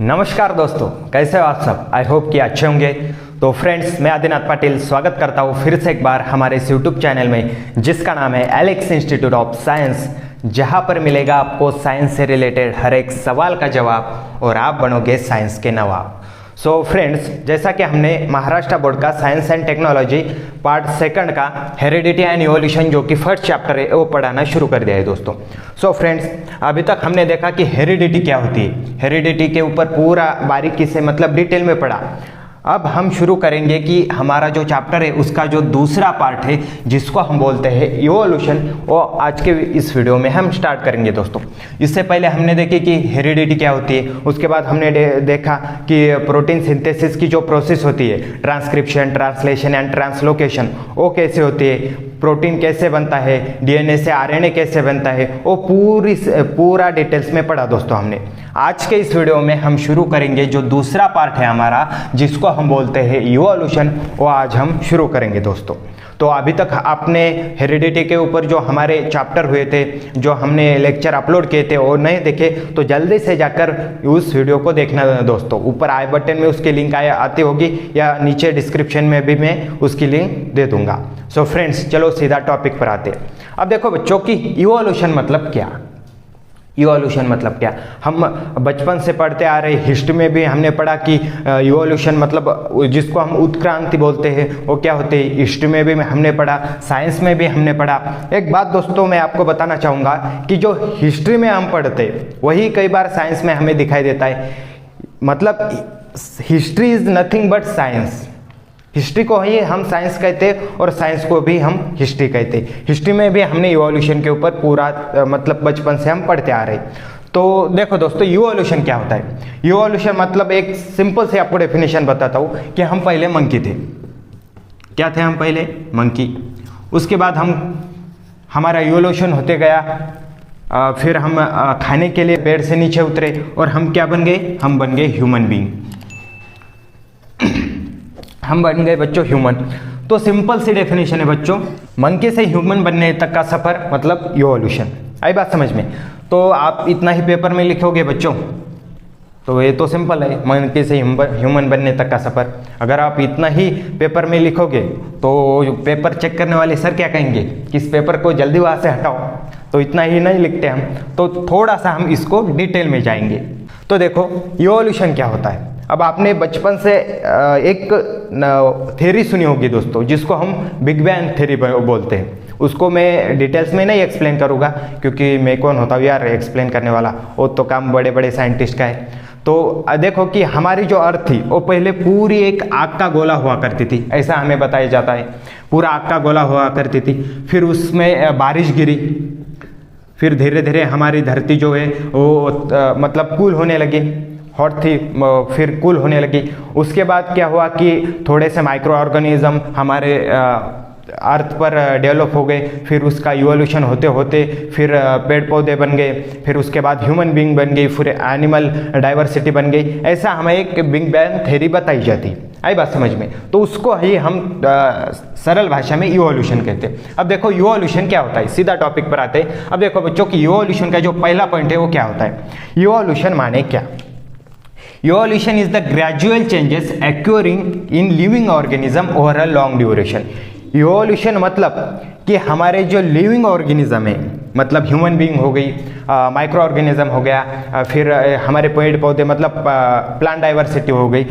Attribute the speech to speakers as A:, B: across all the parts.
A: नमस्कार दोस्तों, कैसे हो आप सब। आई होप कि अच्छे होंगे। तो फ्रेंड्स, मैं आदिनाथ पाटिल स्वागत करता हूँ फिर से एक बार हमारे इस यूट्यूब चैनल में, जिसका नाम है एलेक्स इंस्टीट्यूट ऑफ साइंस, जहाँ पर मिलेगा आपको साइंस से रिलेटेड हर एक सवाल का जवाब और आप बनोगे साइंस के नवाब। सो फ्रेंड्स, जैसा कि हमने महाराष्ट्र बोर्ड का science and technology part second का हेरिडिटी एंड इवोल्यूशन जो कि फर्स्ट चैप्टर है वो पढ़ाना शुरू कर दिया है दोस्तों। सो फ्रेंड्स, अभी तक हमने देखा कि हेरिडिटी क्या होती है, हेरिडिटी के ऊपर पूरा बारीकी से मतलब डिटेल में पढ़ा। अब हम शुरू करेंगे कि हमारा जो चैप्टर है उसका जो दूसरा पार्ट है जिसको हम बोलते हैं इवोल्यूशन, वो आज के इस वीडियो में हम स्टार्ट करेंगे दोस्तों। इससे पहले हमने देखी कि हेरिडिटी क्या होती है, उसके बाद हमने देखा कि प्रोटीन सिंथेसिस की जो प्रोसेस होती है, ट्रांसक्रिप्शन, ट्रांसलेशन एंड ट्रांसलोकेशन, वो कैसे होती है, प्रोटीन कैसे बनता है, डीएनए से आरएनए कैसे बनता है, वो पूरा डिटेल्स में पढ़ा दोस्तों हमने। आज के इस वीडियो में हम शुरू करेंगे जो दूसरा पार्ट है हमारा, जिसको हम बोलते हैं इवोल्यूशन, वो आज हम शुरू करेंगे दोस्तों। तो अभी तक आपने हेरिडिटी के ऊपर जो हमारे चैप्टर हुए थे, जो हमने लेक्चर अपलोड किए थे, वो नहीं देखे तो जल्दी से जाकर उस वीडियो को देखना दोस्तों। ऊपर आई बटन में उसकी लिंक आती होगी या नीचे डिस्क्रिप्शन में भी मैं उसकी लिंक दे दूंगा। सो फ्रेंड्स, चलो सीधा टॉपिक पर आते हैं। अब देखो बच्चों की इवोल्यूशन मतलब क्या, इवोल्यूशन मतलब क्या। हम बचपन से पढ़ते आ रहे, हिस्ट्री में भी हमने पढ़ा कि इवोल्यूशन मतलब जिसको हम उत्क्रांति बोलते हैं वो क्या होते हैं, हिस्ट्री में भी हमने पढ़ा, साइंस में भी हमने पढ़ा। एक बात दोस्तों मैं आपको बताना चाहूँगा कि जो हिस्ट्री में हम पढ़ते वही कई बार साइंस में हमें दिखाई देता है। मतलब history is nothing but science. History को ही हम साइंस कहते हैं और साइंस को भी हम हिस्ट्री कहते हैं। हिस्ट्री में भी हमने इवोल्यूशन के ऊपर पूरा मतलब बचपन से हम पढ़ते आ रहे। तो देखो दोस्तों, इवोल्यूशन क्या होता है। इवोल्यूशन मतलब एक सिंपल से आपको डेफिनेशन बताता हूँ कि हम पहले मंकी थे। क्या थे हम पहले? मंकी। उसके बाद हमारा इवोल्यूशन होते गया, फिर हम खाने के लिए पेड़ से नीचे उतरे और हम क्या बन गए? हम बन गए ह्यूमन बीइंग। हम बन गए बच्चों ह्यूमन। तो सिंपल सी डेफिनेशन है बच्चों, मंकी से ह्यूमन बनने तक का सफर मतलब इवोल्यूशन। आई बात समझ में? तो आप इतना ही पेपर में लिखोगे बच्चों, तो ये तो सिंपल है, मंकी से ह्यूमन बनने तक का सफर। अगर आप इतना ही पेपर में लिखोगे तो पेपर चेक करने वाले सर क्या कहेंगे कि इस पेपर को जल्दी वहाँ से हटाओ। तो इतना ही नहीं लिखते हम, तो थोड़ा सा हम इसको डिटेल में जाएंगे। तो देखो इवोल्यूशन क्या होता है। अब आपने बचपन से एक थ्योरी सुनी होगी दोस्तों, जिसको हम बिग बैंग थ्योरी बोलते हैं। उसको मैं डिटेल्स में नहीं एक्सप्लेन करूँगा, क्योंकि मैं कौन होता हूँ यार एक्सप्लेन करने वाला, वो तो काम बड़े बड़े साइंटिस्ट का है। तो देखो कि हमारी जो अर्थ थी वो पहले पूरी एक आग का गोला हुआ करती थी, ऐसा हमें बताया जाता है। पूरा आग का गोला हुआ करती थी, फिर उसमें बारिश गिरी, फिर धीरे धीरे हमारी धरती जो है वो मतलब कूल होने लगी, हॉट थी फिर कूल होने लगी। उसके बाद क्या हुआ कि थोड़े से माइक्रो ऑर्गेनिज्म हमारे अर्थ पर डेवलप हो गए, फिर उसका इवोल्यूशन होते होते फिर पेड़ पौधे बन गए, फिर उसके बाद ह्यूमन बीइंग बन गई, फिर एनिमल डाइवर्सिटी बन गई। ऐसा हमें एक बिग बैंग थ्योरी बताई जाती। आई बात समझ में? तो उसको ही हम सरल भाषा में इवोल्यूशन कहते हैं। अब देखो इवोल्यूशन क्या होता है, सीधा टॉपिक पर आते हैं। अब देखो बच्चों की इवोल्यूशन का जो पहला पॉइंट है वो क्या होता है। इवोल्यूशन माने क्या? Evolution is the gradual changes occurring in living organism over a long duration. Evolution मतलब कि हमारे जो लिविंग ऑर्गेनिज्म है, मतलब ह्यूमन बीइंग हो गई, माइक्रो ऑर्गेनिज्म हो गया, फिर हमारे पेड़ पौधे मतलब प्लांट डाइवर्सिटी हो गई।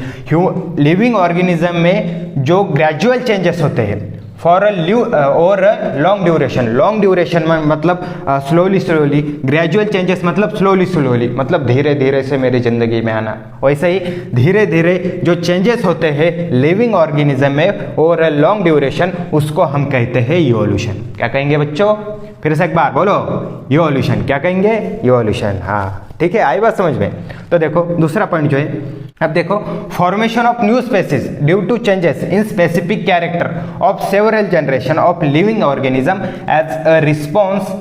A: लिविंग ऑर्गेनिज्म में जो ग्रेजुअल चेंजेस होते हैं फॉर और लॉन्ग ड्यूरेशन। लॉन्ग ड्यूरेशन में मतलब स्लोली स्लोली, ग्रेजुअल चेंजेस मतलब स्लोली स्लोली, मतलब धीरे धीरे से मेरी जिंदगी में आना। वैसे ही धीरे धीरे जो चेंजेस होते हैं लिविंग ऑर्गेनिज्म में और लॉन्ग ड्यूरेशन, उसको हम कहते हैं इवोल्यूशन। क्या कहेंगे बच्चों? फिर से एक बार बोलो, इवोल्यूशन। क्या कहेंगे? इवोल्यूशन। हाँ ठीक है, आई बात समझ में? तो देखो दूसरा पॉइंट जो है, अब देखो formation of new species due to changes in specific character of several generation of living organism as a response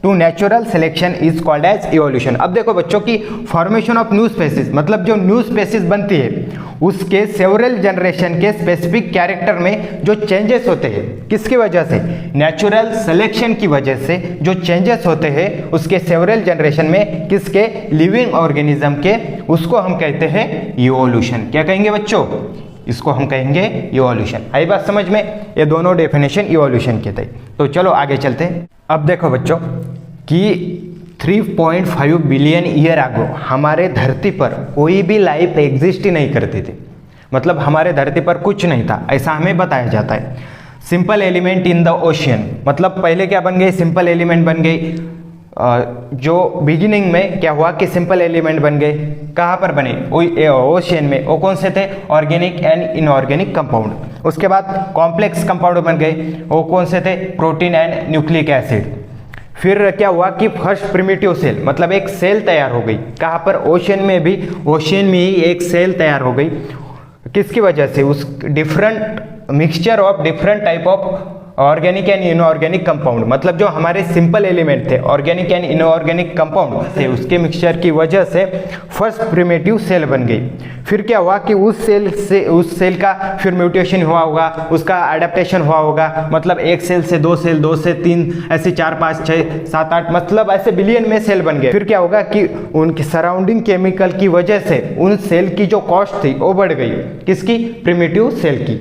A: to natural selection is called as evolution. अब देखो बच्चों की फॉर्मेशन ऑफ न्यू स्पेसीज मतलब जो न्यू स्पेसीज बनती है उसके several generation के स्पेसिफिक कैरेक्टर में जो चेंजेस होते हैं, किसकी वजह से, नेचुरल सिलेक्शन की वजह से जो चेंजेस होते हैं उसके सेवरल जनरेशन में, किसके, लिविंग ऑर्गेनिज्म के, उसको हम कहते हैं इवोल्यूशन। क्या कहेंगे बच्चों, इसको हम कहेंगे इवोल्यूशन। आई बात समझ में, ये दोनों डेफिनेशन इवोल्यूशन के थे। तो चलो आगे चलते हैं। अब देखो बच्चों कि 3.5 बिलियन ईयर आगो हमारे धरती पर कोई भी लाइफ एग्जिस्ट ही नहीं करती थी, मतलब हमारे धरती पर कुछ नहीं था, ऐसा हमें बताया जाता है। Simple element in the ocean, मतलब पहले क्या बन गई, सिंपल एलिमेंट बन गई। जो बिगिनिंग में क्या हुआ कि सिंपल एलिमेंट बन गए, कहाँ पर बने, ओशियन में। वो कौन से थे, ऑर्गेनिक एंड इनऑर्गेनिक कंपाउंड। उसके बाद कॉम्प्लेक्स कंपाउंड बन गए, वो कौन से थे, प्रोटीन एंड न्यूक्लिक एसिड। फिर क्या हुआ कि फर्स्ट प्रिमिटिव सेल, मतलब एक सेल तैयार हो गई, कहाँ पर, ओशियन में भी, ओशियन में ही एक सेल तैयार हो गई। किसकी वजह से, उस different mixture of different type of organic and inorganic compound, मतलब जो हमारे सिंपल एलिमेंट थे ऑर्गेनिक एंड इनऑर्गेनिक कंपाउंड थे, उसके मिक्सचर की वजह से फर्स्ट प्रिमिटिव सेल बन गई। फिर क्या हुआ कि उस सेल का फिर म्यूटेशन हुआ होगा, उसका एडेप्टेशन हुआ होगा, मतलब एक सेल से दो सेल, दो से तीन, ऐसे 4 5 6 7 8, मतलब ऐसे बिलियन में सेल बन गए। फिर क्या होगा कि उनकी सराउंडिंग केमिकल की वजह से उन सेल की जो कॉस्ट थी वो बढ़ गई, किसकी, प्रिमिटिव सेल की।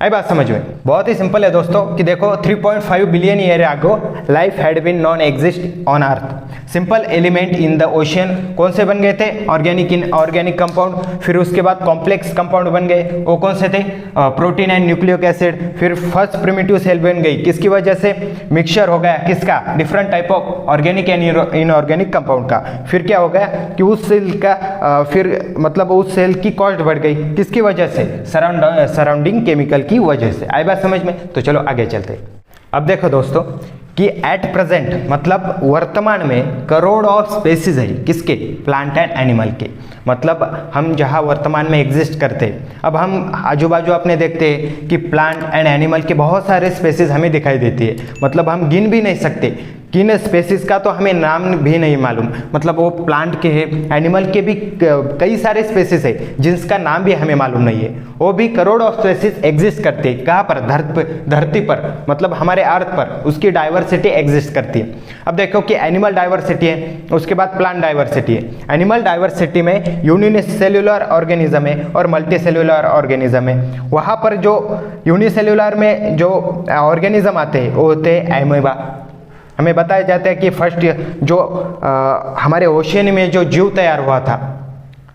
A: आई बात समझ में, बहुत ही सिंपल है दोस्तों कि देखो 3.5 billion year ago life had been non exist on earth. Simple element in the ocean कौन से बन गए थे, ऑर्गेनिक इन ऑर्गेनिक कंपाउंड। फिर उसके बाद कॉम्प्लेक्स कंपाउंड बन गए, वो कौन से थे, प्रोटीन एंड न्यूक्लिक एसिड। फिर फर्स्ट प्रिमिटिव सेल बन गई, किसकी वजह से, मिक्सचर हो गया, किसका, different type of organic and inorganic compound का। फिर क्या हो गया कि उस सेल का फिर मतलब उस सेल की कॉस्ट बढ़ गई, किसकी वजह से, सराउंडिंग केमिकल की वजह से। आई बात समझ में, तो चलो आगे चलते। अब देखो दोस्तों कि एट प्रेजेंट मतलब वर्तमान में करोड़ ऑफ स्पेसीज है, किसके, प्लांट एंड एनिमल के, मतलब हम जहाँ वर्तमान में एग्जिस्ट करते हैं। अब हम आजू बाजू अपने देखते हैं कि प्लांट एंड एनिमल के बहुत सारे स्पेसीज हमें दिखाई देती है, मतलब हम गिन भी नहीं सकते, किन स्पेसीज का तो हमें नाम भी नहीं मालूम, मतलब वो प्लांट के हैं, एनिमल के भी कई सारे स्पेसीज है जिसका नाम भी हमें मालूम नहीं है। वो भी करोड़ ऑफ स्पेसीज एग्जिस्ट करते हैं, कहाँ पर, धरती पर, मतलब हमारे अर्थ पर, उसकी डाइवर्सिटी एग्जिस्ट करती है। अब देखो कि एनिमल डाइवर्सिटी है, उसके बाद प्लांट डाइवर्सिटी है। एनिमल डाइवर्सिटी में यूनिसेल्युलर ऑर्गेनिज्म है और मल्टीसेल्युलर ऑर्गेनिज्म है। वहाँ पर जो यूनिसेल्युलर में जो ऑर्गेनिज्म आते हैं वो होते हैं एमोबा। हमें बताया जाता है कि फर्स्ट जो हमारे ओशियन में जो जीव तैयार हुआ था,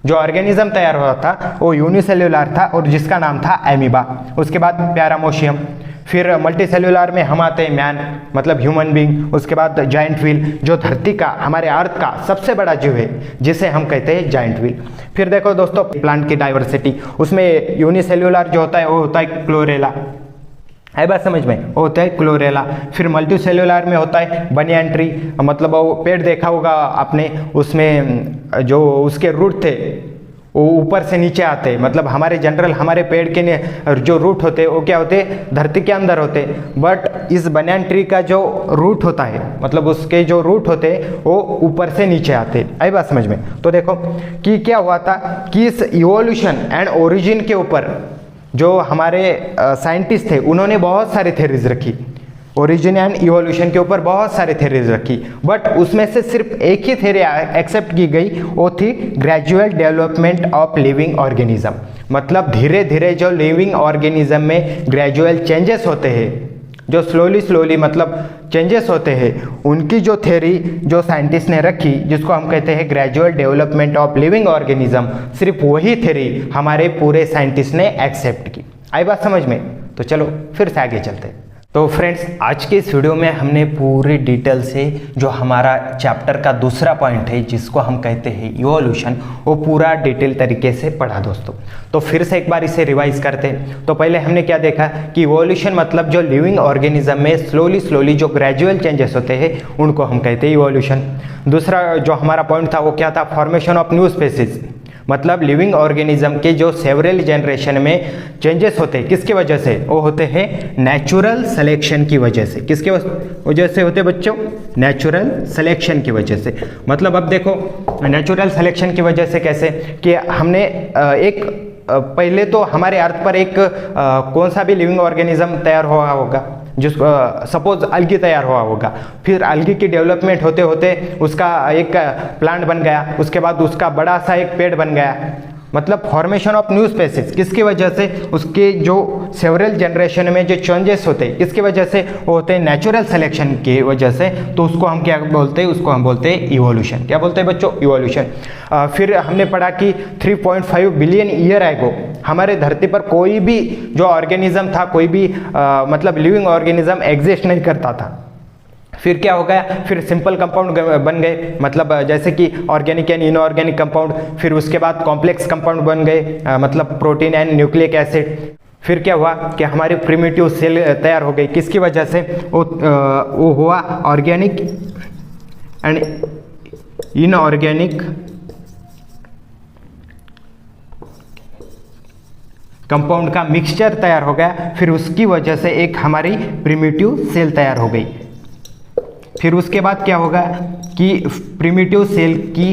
A: जो ऑर्गेनिज्म तैयार हुआ था वो यूनिसेल्युलर था और जिसका नाम था एमीबा। उसके बाद पैरामोशियम, फिर मल्टीसेल्युलर में हम आते हैं मैन, मतलब ह्यूमन बींग। उसके बाद जाइंट व्हील, जो धरती का, हमारे अर्थ का सबसे बड़ा जीव है जिसे हम कहते हैं जाइंट व्हील। फिर देखो दोस्तों प्लांट की डाइवर्सिटी, उसमें यूनिसेल्युलर जो होता है वो होता है क्लोरेला। है बात समझ में, वो होता है क्लोरेला। फिर मल्टीसेल्युलर में होता है बनियान ट्री, मतलब वो पेड़ देखा होगा आपने, उसमें जो उसके रूट थे वो ऊपर से नीचे आते, मतलब हमारे जनरल हमारे पेड़ के जो रूट होते वो क्या होते, धरती के अंदर होते, बट इस बनियान ट्री का जो रूट होता है, मतलब उसके जो रूट होते वो ऊपर से नीचे आते। आई बात समझ में। तो देखो कि क्या हुआ था कि इस इवोल्यूशन एंड ओरिजिन के ऊपर जो हमारे साइंटिस्ट थे उन्होंने बहुत सारी थ्योरीज रखी, ओरिजिन एंड इवोल्यूशन के ऊपर बहुत सारी थ्योरीज रखी, बट उसमें से सिर्फ एक ही थ्योरी एक्सेप्ट की गई, वो थी gradual development of living organism. मतलब धीरे धीरे जो लिविंग ऑर्गेनिज्म में ग्रेजुअल चेंजेस होते हैं, जो स्लोली मतलब चेंजेस होते हैं, उनकी जो थ्योरी जो साइंटिस्ट ने रखी, जिसको हम कहते हैं gradual development of living organism, सिर्फ वही थ्योरी हमारे पूरे साइंटिस्ट ने एक्सेप्ट की। आई बात समझ में, तो चलो फिर से आगे चलते हैं। तो फ्रेंड्स आज के इस वीडियो में हमने पूरी डिटेल से जो हमारा चैप्टर का दूसरा पॉइंट है जिसको हम कहते हैं इवोल्यूशन, वो पूरा डिटेल तरीके से पढ़ा दोस्तों। तो फिर से एक बार इसे रिवाइज करते हैं। तो पहले हमने क्या देखा कि इवोल्यूशन मतलब जो लिविंग ऑर्गेनिज्म में स्लोली जो ग्रेजुअल चेंजेस होते हैं उनको हम कहते हैं इवोल्यूशन। दूसरा जो हमारा पॉइंट था वो क्या था, फॉर्मेशन ऑफ न्यू स्पेसीज, मतलब लिविंग ऑर्गेनिज्म के जो सेवरल जनरेशन में चेंजेस होते हैं किसकी वजह से, वो होते हैं नेचुरल सिलेक्शन की वजह से। किसके वजह से होते हैं बच्चों, नेचुरल सिलेक्शन की वजह से। मतलब अब देखो नेचुरल सिलेक्शन की वजह से कैसे कि हमने पहले तो हमारे अर्थ पर एक कौन सा भी लिविंग ऑर्गेनिज्म तैयार हुआ होगा, जिस सपोज अलगी तैयार हुआ होगा, फिर अलगी की डेवलपमेंट होते होते उसका एक प्लांट बन गया, उसके बाद उसका बड़ा सा एक पेड़ बन गया। मतलब फॉर्मेशन ऑफ न्यू स्पेसीज किसकी वजह से, उसके जो सेवरल जनरेशन में जो चेंजेस होते हैं किसकी वजह से, वो होते हैं नेचुरल सिलेक्शन की वजह से। तो उसको हम क्या बोलते हैं, उसको हम बोलते हैं इवोल्यूशन। क्या बोलते हैं बच्चों, इवोल्यूशन। फिर हमने पढ़ा कि 3.5 बिलियन ईयर एगो हमारे धरती पर कोई भी जो ऑर्गेनिज्म था, कोई भी मतलब लिविंग ऑर्गेनिज्म एग्जिस्ट नहीं करता था। फिर क्या हो गया, फिर सिंपल कंपाउंड बन गए, मतलब जैसे कि ऑर्गेनिक एंड इनऑर्गेनिक कंपाउंड। फिर उसके बाद कॉम्प्लेक्स कंपाउंड बन गए, मतलब प्रोटीन एंड न्यूक्लिक एसिड। फिर क्या हुआ कि हमारी प्रिमिटिव सेल तैयार हो गई, किसकी वजह से, वो हुआ ऑर्गेनिक एंड इनऑर्गेनिक कंपाउंड का मिक्सचर तैयार हो गया। फिर उसकी वजह से एक हमारी प्रिमिटिव सेल तैयार हो गई। फिर उसके बाद क्या होगा कि प्रिमिटिव सेल की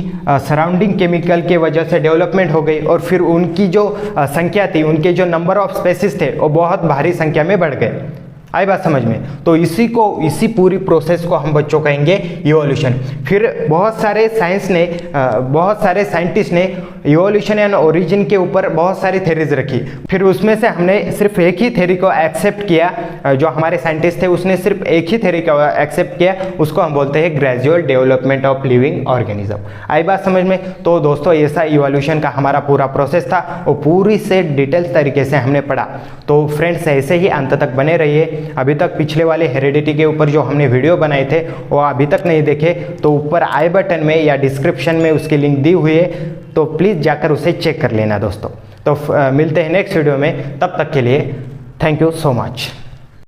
A: सराउंडिंग केमिकल के वजह से डेवलपमेंट हो गई, और फिर उनकी जो संख्या थी, उनके जो नंबर ऑफ स्पेसिस थे, वो बहुत भारी संख्या में बढ़ गए। आई बात समझ में। तो इसी पूरी प्रोसेस को हम बच्चों कहेंगे इवोल्यूशन। फिर बहुत सारे साइंटिस्ट ने इवोल्यूशन एंड ओरिजिन के ऊपर बहुत सारी थ्योरीज रखी। फिर उसमें से हमने सिर्फ एक ही थ्योरी को एक्सेप्ट किया, जो हमारे साइंटिस्ट थे उसने सिर्फ एक ही थ्योरी को एक्सेप्ट किया, उसको हम बोलते हैं gradual development of living organism. आई बात समझ में। तो दोस्तों ऐसा इवोल्यूशन का हमारा पूरा प्रोसेस था, वो पूरी से डिटेल्स तरीके से हमने पढ़ा। तो फ्रेंड्स ऐसे ही अंत तक बने रहिए। अभी तक पिछले वाले हेरिडिटी के ऊपर जो हमने वीडियो बनाए थे वो अभी तक नहीं देखे तो ऊपर आई बटन में या डिस्क्रिप्शन में उसकी लिंक दी हुई है, तो प्लीज़ जाकर उसे चेक कर लेना दोस्तों। तो मिलते हैं नेक्स्ट वीडियो में, तब तक के लिए थैंक यू सो मच।